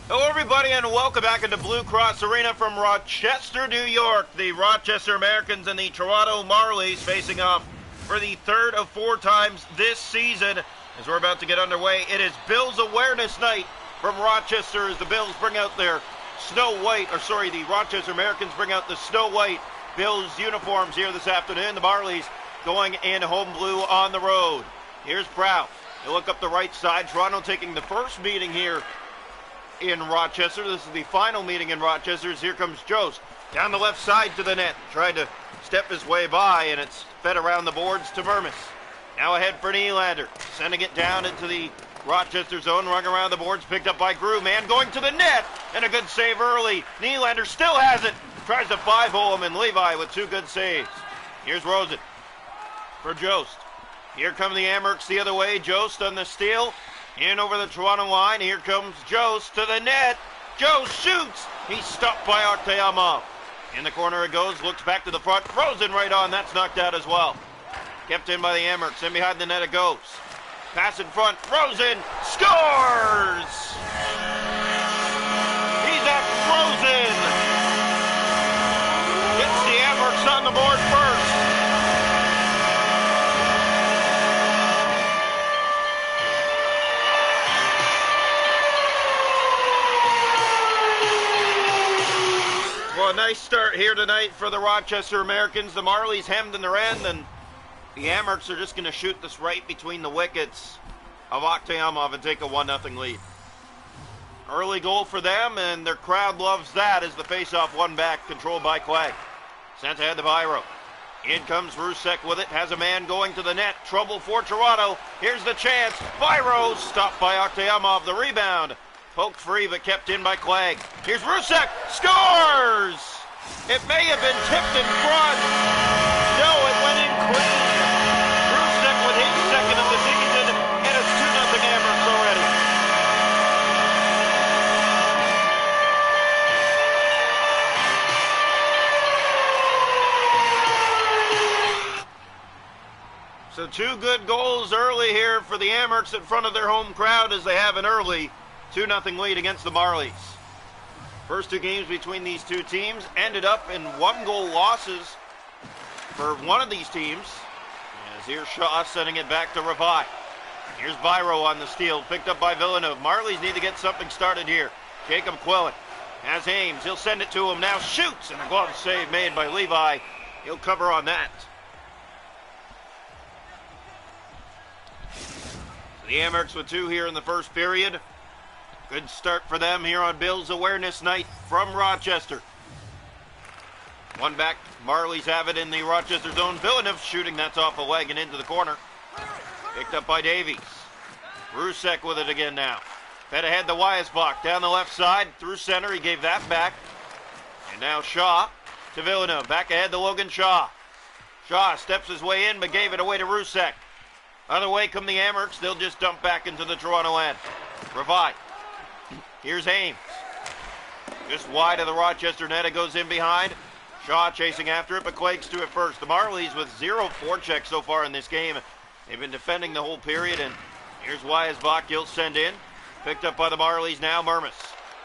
Hello, everybody, and welcome back into Blue Cross Arena from Rochester, New York. The Rochester Americans and the Toronto Marlies facing off for the third of 4 times this season. As we're about to get underway, it is Bills Awareness Night from Rochester as the Bills bring out their the Rochester Americans bring out the snow white Bills uniforms here this afternoon. The Marlies going in home blue on the road. Here's Proud. You look up the right side. Toronto taking the first meeting here in Rochester. This is the final meeting in Rochester. Here comes Jost down the left side to the net, trying to step his way by, and it's fed around the boards to Mermis. Now ahead for Nylander, sending it down into the Rochester zone, rung around the boards, picked up by Grew. Man going to the net, and a good save early. Nylander still has it, tries to 5-hole him, and Levi with 2 good saves. Here's Rosen for Jost. Here come the Amherst the other way. Jost on the steal. In over the Toronto line. Here comes Jost to the net. Jost shoots. He's stopped by Artyomov. In the corner it goes. Looks back to the front. Frozen right on. That's knocked out as well. Kept in by the Amherst. In behind the net it goes. Pass in front. Frozen. Scores! He's at Frozen. Gets the Amherst on the board first. Well, a nice start here tonight for the Rochester Americans. The Marlies hemmed in their end, and the Amherst are just going to shoot this right between the wickets of Artyomov and take a 1-0 lead. Early goal for them, and their crowd loves that as the face-off one back, controlled by Clegg. Sent ahead to Byro. In comes Rusek with it, has a man going to the net. Trouble for Toronto. Here's the chance. Byro stopped by Artyomov. The rebound. Poked free, but kept in by Clegg. Here's Rusek. Scores! It may have been tipped in front. No, it went in clean. Rusek with his second of the season, and it's 2-0 Amherst already. So 2 good goals early here for the Amherst in front of their home crowd as they have an early 2-0 lead against the Marlies. First 2 games between these 2 teams ended up in 1-goal losses for one of these teams. As here's Shaw sending it back to Revi. Here's Byro on the steal, picked up by Villeneuve. Marlies need to get something started here. Jacob Quillen has Ames. He'll send it to him now. Shoots, and a glove save made by Levi. He'll cover on that. So the Amherst with 2 here in the first period. Good start for them here on Bills Awareness Night from Rochester. One back. Marlies have it in the Rochester zone. Villeneuve shooting. That's off a leg and into the corner. Picked up by Davies. Rusek with it again now. Fed ahead to Weisbach. Down the left side. Through center. He gave that back. And now Shaw to Villeneuve. Back ahead to Logan Shaw. Shaw steps his way in but gave it away to Rusek. Other way come the Amherst. They'll just dump back into the Toronto end. Revive. Here's Ames. Just wide of the Rochester net. It goes in behind. Shaw chasing after it, but Quake's to it first. The Marlies with 0 forechecks so far in this game. They've been defending the whole period, and here's Weisbach. He'll send in. Picked up by the Marlies now. Mermis.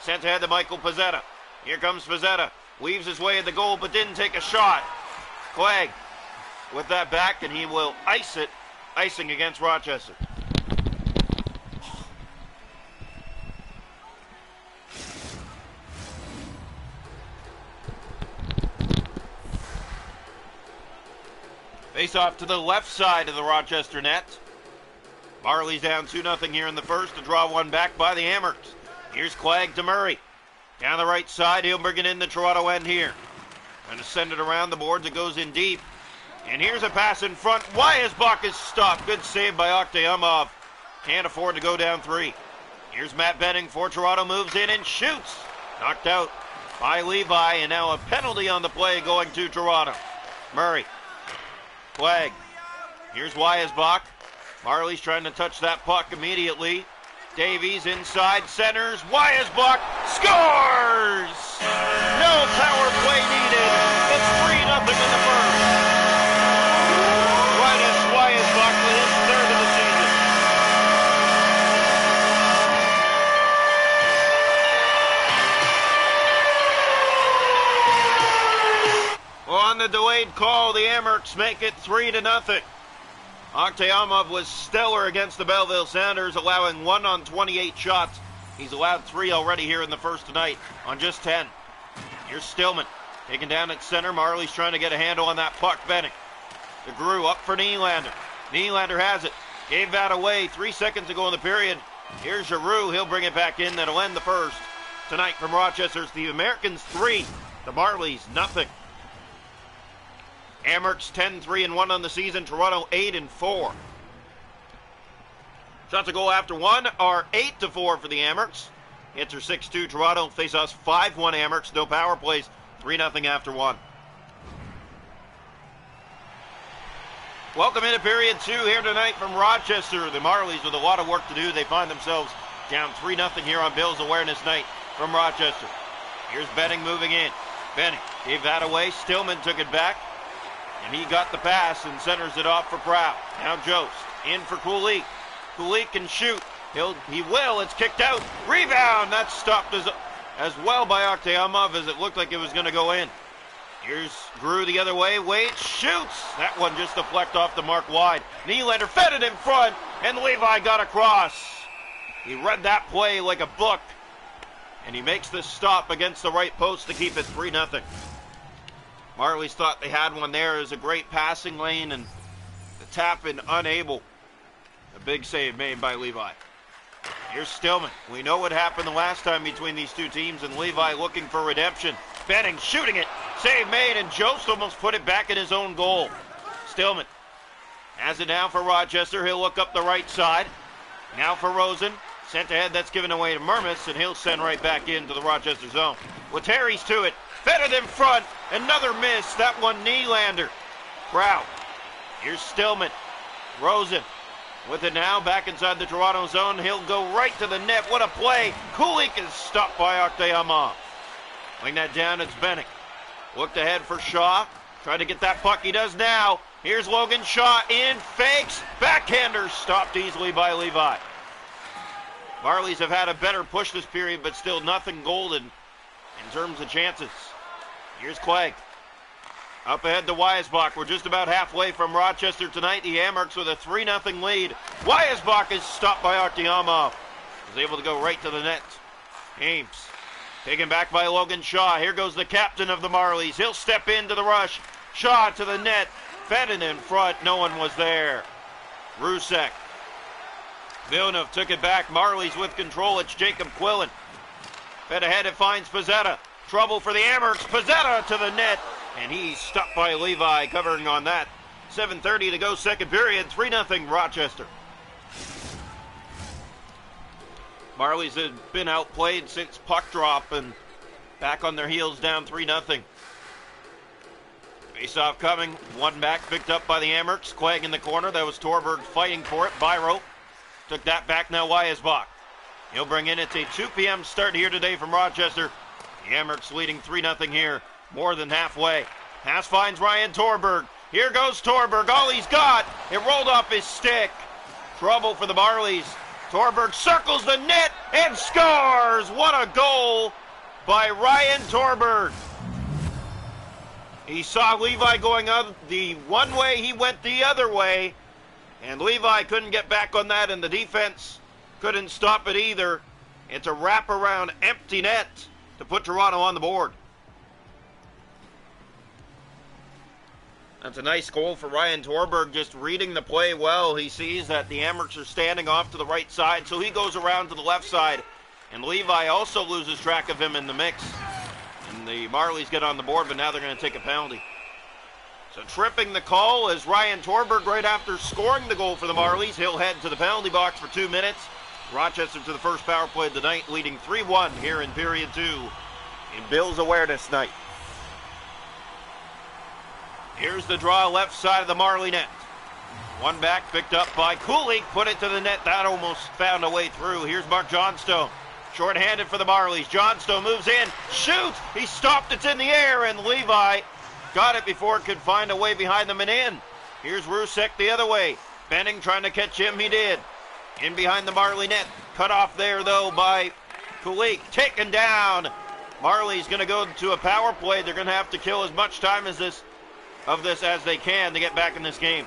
Sent ahead to Michael Pizzetta. Here comes Pizzetta. Weaves his way at the goal, but didn't take a shot. Clegg with that back, and he will ice it. Icing against Rochester. Face off to the left side of the Rochester net. Marlies down 2-0 here in the first to draw one back by the Amherst. Here's Clegg to Murray. Down the right side, he'll bring it in the Toronto end here. Going to send it around the boards. It goes in deep. And here's a pass in front. Weisbach is stopped. Good save by Artyomov. Can't afford to go down 3. Here's Matt Benning for Toronto. Moves in and shoots. Knocked out by Levi. And now a penalty on the play going to Toronto. Murray. Clegg. Here's Weisbach. Marlies trying to touch that puck immediately. Davies inside, centers. Weisbach scores! No power play needed. It's 3-0 in the first. Linus Weisbach with his 3rd of the season. Good call. The Amherst make it 3-0. Aktayamov was stellar against the Belleville Sounders, allowing 1 on 28 shots. He's allowed 3 already here in the first tonight on just 10. Here's Stillman. Taken down at center. Marlies trying to get a handle on that puck. Benning. DeGrew up for Nylander. Nylander has it. Gave that away 3 seconds ago in the period. Here's Giroux. He'll bring it back in. That'll end the first. Tonight from Rochester, the Americans 3, the Marlies nothing. Amherst 10-3-1 on the season. Toronto 8-4. Shots a goal after 1 are 8-4 for the Amherst. Hits are 6-2. Toronto face-offs 5-1 Amherst. No power plays. 3-0 after 1. Welcome into period 2 here tonight from Rochester. The Marlies with a lot of work to do. They find themselves down 3-0 here on Bill's Awareness Night from Rochester. Here's Benning moving in. Benning gave that away. Stillman took it back. And he got the pass and centers it off for Proud. Now Jost in for Kulik. Kulik can shoot. He will. It's kicked out. Rebound. That's stopped as well by Aktayamov as it looked like it was going to go in. Here's Grew the other way. Wade shoots. That one just deflected off the mark wide. Nylander fed it in front, and Levi got across. He read that play like a book, and he makes the stop against the right post to keep it 3-0. Marlies thought they had one there. It was a great passing lane, and the tap in unable. A big save made by Levi. Here's Stillman. We know what happened the last time between these two teams, and Levi looking for redemption. Benning shooting it. Save made, and Jost almost put it back in his own goal. Stillman has it now for Rochester. He'll look up the right side. Now for Rosen. Sent ahead, that's given away to Mermis, and he'll send right back into the Rochester zone. Lettieri's to it. Fed it in front. Another miss. That one Nylander. Proud. Here's Stillman. Rosen with it now, back inside the Toronto zone. He'll go right to the net. What a play. Kulik is stopped by Aktayamov. Laying that down, it's Benning. Looked ahead for Shaw. Trying to get that puck. He does now. Here's Logan Shaw in. Fakes. Backhander stopped easily by Levi. Marlies have had a better push this period, but still nothing golden in terms of chances. Here's Clegg. Up ahead to Weisbach. We're just about halfway from Rochester tonight. The Amherst with a 3-0 lead. Weisbach is stopped by Aktayamov. Was able to go right to the net. Ames taken back by Logan Shaw. Here goes the captain of the Marlies. He'll step into the rush. Shaw to the net. Fed it in front. No one was there. Rusek. Villeneuve took it back. Marlies with control. It's Jacob Quillen. Fed ahead. It finds Pizzetta. Trouble for the Amherst. Pizzetta to the net. And he's stopped by Levi, covering on that. 7:30 to go, second period. 3-0 Rochester. Marlies had been outplayed since puck drop and back on their heels, down 3-0. Face-off coming. One back, picked up by the Amherst. Clegg in the corner. That was Torberg fighting for it. Byro took that back. Now Weisbach. He'll bring in. It's a 2 p.m. start here today from Rochester. The Amherst leading 3-0 here. More than halfway. Pass finds Ryan Torberg. Here goes Torberg. All he's got. It rolled off his stick. Trouble for the Marlies. Torberg circles the net and scores. What a goal by Ryan Torberg. He saw Levi going up the one way. He went the other way. And Levi couldn't get back on that, and the defense couldn't stop it either. It's a wraparound empty net to put Toronto on the board. That's a nice goal for Ryan Torberg, just reading the play well. He sees that the Amherst are standing off to the right side, so he goes around to the left side. And Levi also loses track of him in the mix. And the Marlies get on the board, but now they're going to take a penalty. So tripping the call is Ryan Torberg right after scoring the goal for the Marlies. He'll head to the penalty box for 2 minutes. Rochester to the first power play of the night, leading 3-1 here in period 2 in Bill's Awareness Night. Here's the draw left side of the Marley net. One back picked up by Kulik, put it to the net. That almost found a way through. Here's Mark Johnstone. Short-handed for the Marlies. Johnstone moves in, shoots. He stopped, it's in the air, and Levi got it before it could find a way behind them and in. Here's Rusek the other way. Benning trying to catch him, he did. In behind the Marley net. Cut off there, though, by Kulik. Taken down. Marley's going to go to a power play. They're going to have to kill as much time as this of this as they can to get back in this game.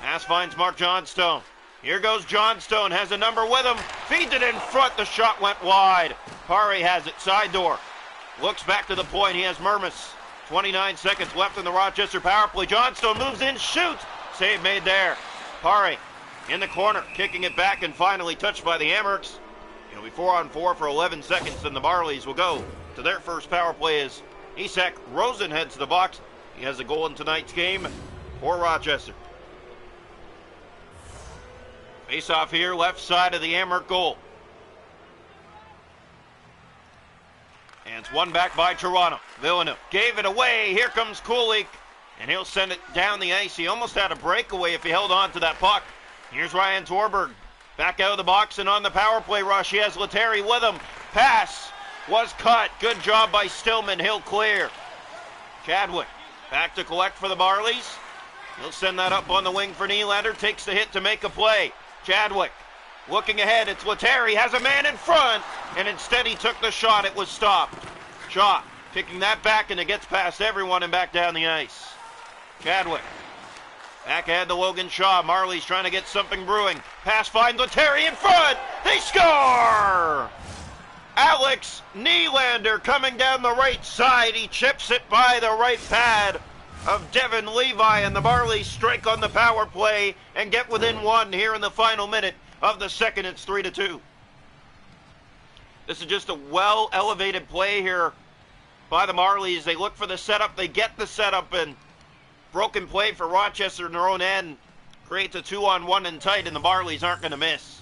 Pass finds Mark Johnstone. Here goes Johnstone, has a number with him, feeds it in front, the shot went wide. Pare has it, side door. Looks back to the point, he has Mermis. 29 seconds left in the Rochester power play. Johnstone moves in, shoots. Save made there. Pare in the corner, kicking it back and finally touched by the Amerks. It'll be 4-on-4 for 11 seconds, and the Marlies will go to their first power play as Isak Rosen heads to the box. He has a goal in tonight's game for Rochester. Face off here, left side of the Amerk goal. And it's won back by Toronto. Villeneuve gave it away. Here comes Kulik, and he'll send it down the ice. He almost had a breakaway if he held on to that puck. Here's Ryan Torberg back out of the box and on the power play rush. He has Lettieri with him. Pass was cut. Good job by Stillman. He'll clear. Chadwick back to collect for the Marlies. He'll send that up on the wing for Nylander. Takes the hit to make a play. Chadwick looking ahead. It's Lettieri. Has a man in front. And instead he took the shot. It was stopped. Shaw kicking that back, and it gets past everyone and back down the ice. Chadwick back ahead to Logan Shaw. Marlies trying to get something brewing. Pass finds Lettieri in front. They score! Alex Nylander coming down the right side. He chips it by the right pad of Devin Levi, and the Marlies strike on the power play and get within one here in the final minute of the second. It's 3-2. This is just a well-elevated play here by the Marlies. They look for the setup. They get the setup, and broken play for Rochester in their own end creates a 2-on-1 and tight, and the Marlies aren't going to miss.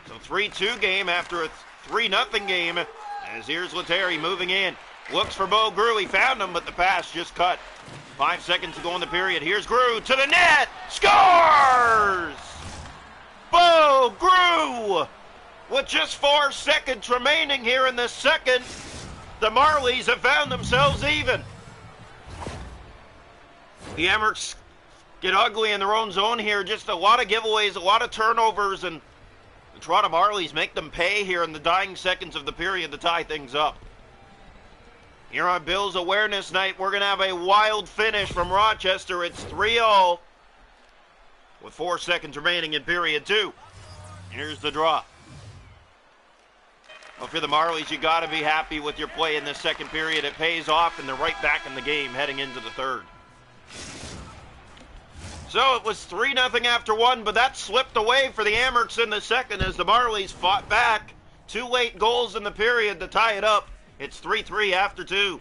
So 3-2 game after a 3-0 game, as here's Lettieri moving in. Looks for Bo Grew. He found him, but the pass just cut. 5 seconds to go in the period. Here's Grew to the net. Scores! Bo Grew! With just 4 seconds remaining here in the second, the Marlies have found themselves even. The Amerks get ugly in their own zone here. Just a lot of giveaways, a lot of turnovers, and the Toronto Marlies make them pay here in the dying seconds of the period to tie things up. Here on Bills Awareness Night, we're going to have a wild finish from Rochester. It's 3-0 with 4 seconds remaining in period 2. Here's the draw. Well, for the Marlies, you got to be happy with your play in this second period. It pays off, and they're right back in the game heading into the third. So it was 3-0 after 1, but that slipped away for the Amerks in the second as the Marlies fought back. 2 late goals in the period to tie it up. It's 3-3 after 2.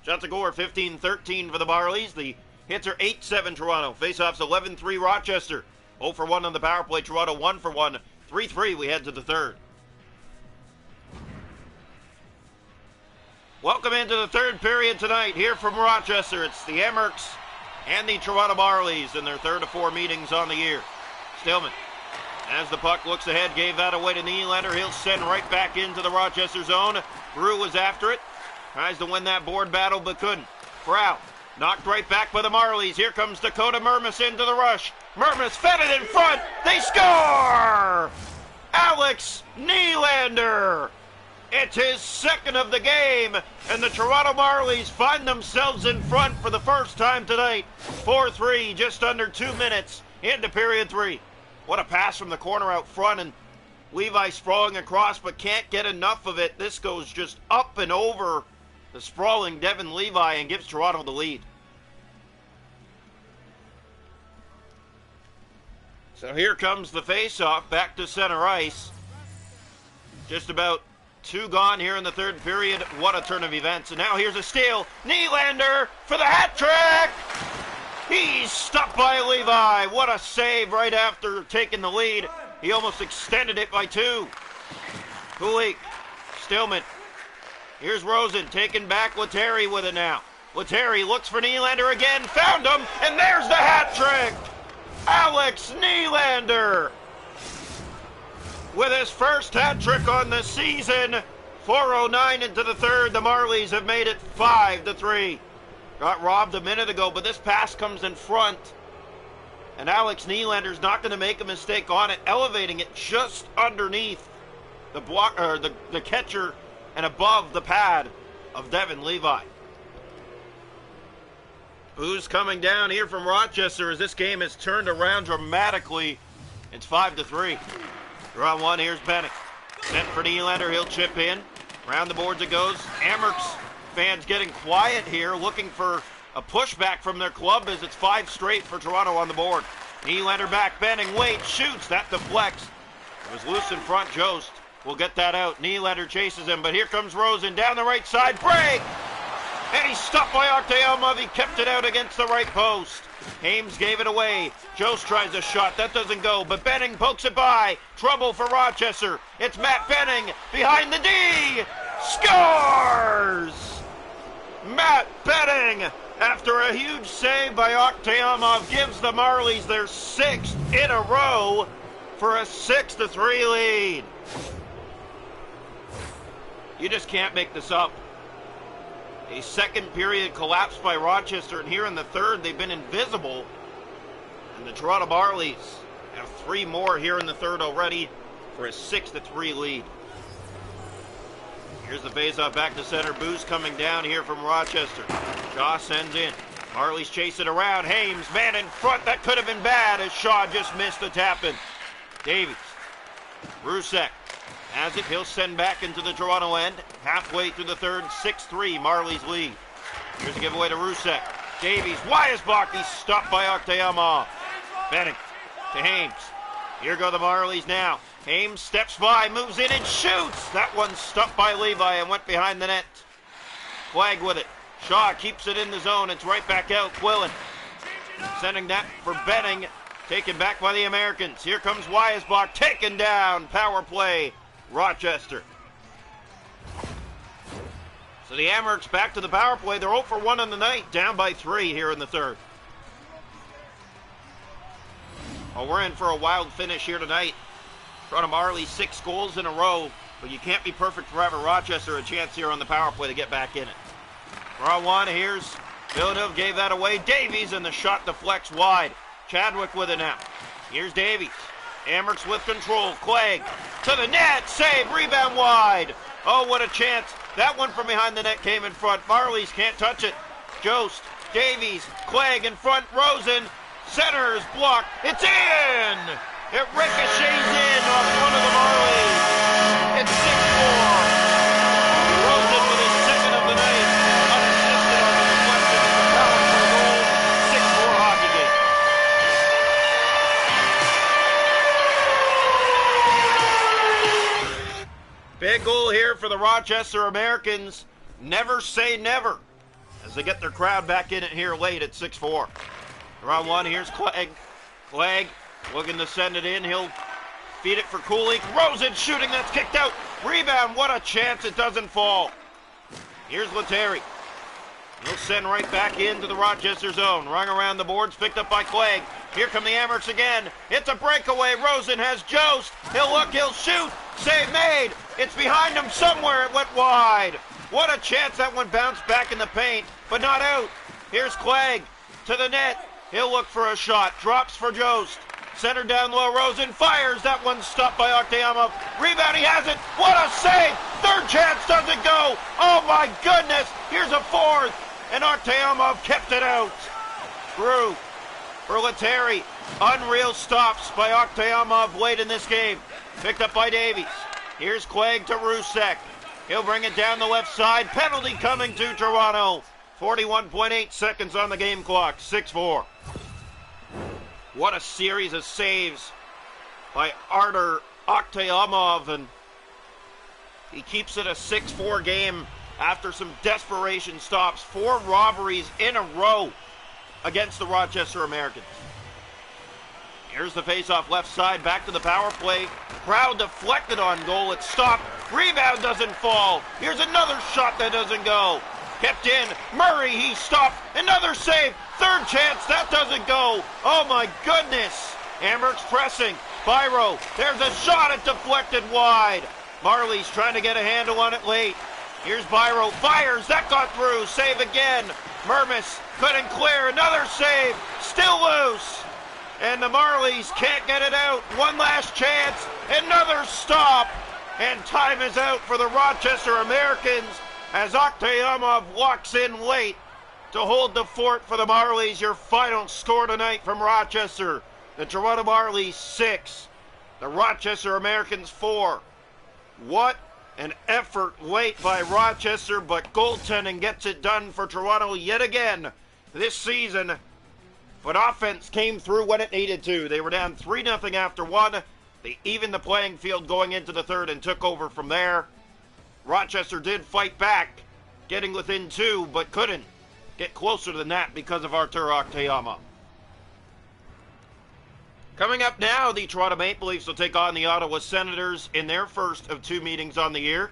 Shots a goal are 15-13 for the Marlies. The hits are 8-7 Toronto. Faceoffs 11-3 Rochester. 0 for 1 on the power play. Toronto 1 for 1. 3-3 we head to the third. Welcome into the third period tonight here from Rochester. It's the Amerks and the Toronto Marlies in their third of 4 meetings on the year. Stillman, as the puck looks ahead, gave that away to Nylander. He'll send right back into the Rochester zone. Brew was after it. Tries to win that board battle, but couldn't. Brow knocked right back by the Marlies. Here comes Dakota Mermis into the rush. Mermis fed it in front. They score! Alex Nylander! It's his second of the game, and the Toronto Marlies find themselves in front for the first time tonight. 4-3, just under 2 minutes into period 3. What a pass from the corner out front, and Levi sprawling across, but can't get enough of it. This goes just up and over the sprawling Devin Levi and gives Toronto the lead. So here comes the face-off back to center ice. Just about 2 gone here in the third period. What a turn of events. And now here's a steal. Nylander for the hat trick. He's stopped by Levi. What a save right after taking the lead. He almost extended it by 2. Kulik, Stillman. Here's Rosen taking back Lettieri with it now. Lettieri looks for Nylander again. Found him. And there's the hat trick. Alex Nylander with his first hat trick on the season. 4:09 into the third. The Marlies have made it 5-3. Got robbed a minute ago, but this pass comes in front. And Alex Nylander's not going to make a mistake on it, elevating it just underneath the block or the catcher and above the pad of Devin Levi. Booze coming down here from Rochester as this game has turned around dramatically. It's 5-3. Draw one, here's Benning. Sent for Nylander, he'll chip in. Around the boards it goes. Amherst fans getting quiet here, looking for a pushback from their club as it's 5 straight for Toronto on the board. Nylander back, Benning waits, shoots, that deflects. It was loose in front, Jost will get that out. Nylander chases him, but here comes Rosen down the right side, break! And he's stopped by Artyomov, he kept it out against the right post. Hames gave it away. Jost tries a shot, that doesn't go, but Benning pokes it by. Trouble for Rochester. It's Matt Benning behind the D. Scores! Matt Benning, after a huge save by Artyomov, gives the Marlies their 6th in a row for a 6-3 lead. You just can't make this up. A second period collapse by Rochester, and here in the third, they've been invisible. And the Toronto Marlies have 3 more here in the third already for a 6-3 lead. Here's the faceoff back to center. Booze coming down here from Rochester. Shaw sends in. Marlies chase it around. Hames, man in front. That could have been bad as Shaw just missed the tap-in. Davies. Rusek has it. He'll send back into the Toronto end. Halfway through the third, 6-3, Marlies lead. Here's a giveaway to Rusek. Davies, Weisbach, he's stopped by Artyomov. Benning to Hames. Here go the Marlies now. Hames steps by, moves in and shoots. That one stopped by Levi and went behind the net. Flag with it. Shaw keeps it in the zone. It's right back out. Quillen sending that for Benning. Taken back by the Americans. Here comes Weisbach, taken down. Power play, Rochester. So the Amherst back to the power play. They're 0 for 1 on the night, down by 3 here in the third. Well, we're in for a wild finish here tonight. Toronto Marlies 6 goals in a row, but you can't be perfect forever. Rochester a chance here on the power play to get back in it. Draw one, here's Villeneuve, gave that away. Davies, and the shot deflects wide. Chadwick with it now. Here's Davies. Amherst with control. Clegg to the net. Save. Rebound wide. Oh, what a chance. That one from behind the net came in front. Marlies can't touch it. Jost. Davies. Clegg in front. Rosen. Centers. Blocked. It's in. It ricochets in off one of the Marlies. It's 6-4. Rosen with his second of the night. Unassisted on the deflection of the power play goal. 6-4 hockey game. Big goal here for the Rochester Americans. Never say never as they get their crowd back in it here late at 6-4. Round one, here's Clegg. Clegg looking to send it in. He'll feed it for Kulik. Rosen shooting, that's kicked out. Rebound, what a chance, it doesn't fall. Here's Lettieri. He'll send right back into the Rochester zone. Rung around the boards, picked up by Clegg. Here come the Amherst again. It's a breakaway. Rosen has Jost. He'll look, he'll shoot. Save made. It's behind him somewhere. It went wide. What a chance. That one bounced back in the paint, but not out. Here's Clegg to the net. He'll look for a shot. Drops for Jost. Center down low. Rosen fires. That one's stopped by Artyomov. Rebound. He has it. What a save. Third chance doesn't go. Oh my goodness. Here's a fourth. And Artyomov kept it out. Through for Lettieri. Unreal stops by Artyomov late in this game. Picked up by Davies. Here's Clegg to Rusek. He'll bring it down the left side. Penalty coming to Toronto. 41.8 seconds on the game clock. 6-4. What a series of saves by Artur Artyomov, and he keeps it a 6-4 game after some desperation stops. 4 robberies in a row against the Rochester Americans. Here's the faceoff left side, back to the power play. Crowd deflected on goal. It's stopped. Rebound doesn't fall. Here's another shot that doesn't go. Kept in. Murray, he stopped. Another save. Third chance. That doesn't go. Oh my goodness. Amherst pressing. Byro. There's a shot. It deflected wide. Marlies trying to get a handle on it late. Here's Byro. Fires. That got through. Save again. Mermis couldn't clear. Another save. Still loose. And the Marlies can't get it out. One last chance. Another stop. And time is out for the Rochester Americans as Artyomov walks in late to hold the fort for the Marlies. Your final score tonight from Rochester: the Toronto Marlies 6, the Rochester Americans 4. What an effort late by Rochester, but goaltending gets it done for Toronto yet again this season. But offense came through when it needed to. They were down 3-0 after one. They evened the playing field going into the third and took over from there. Rochester did fight back, getting within 2, but couldn't get closer than that because of Artur Akhtayama. Coming up now, the Toronto Maple Leafs will take on the Ottawa Senators in their first of 2 meetings on the year.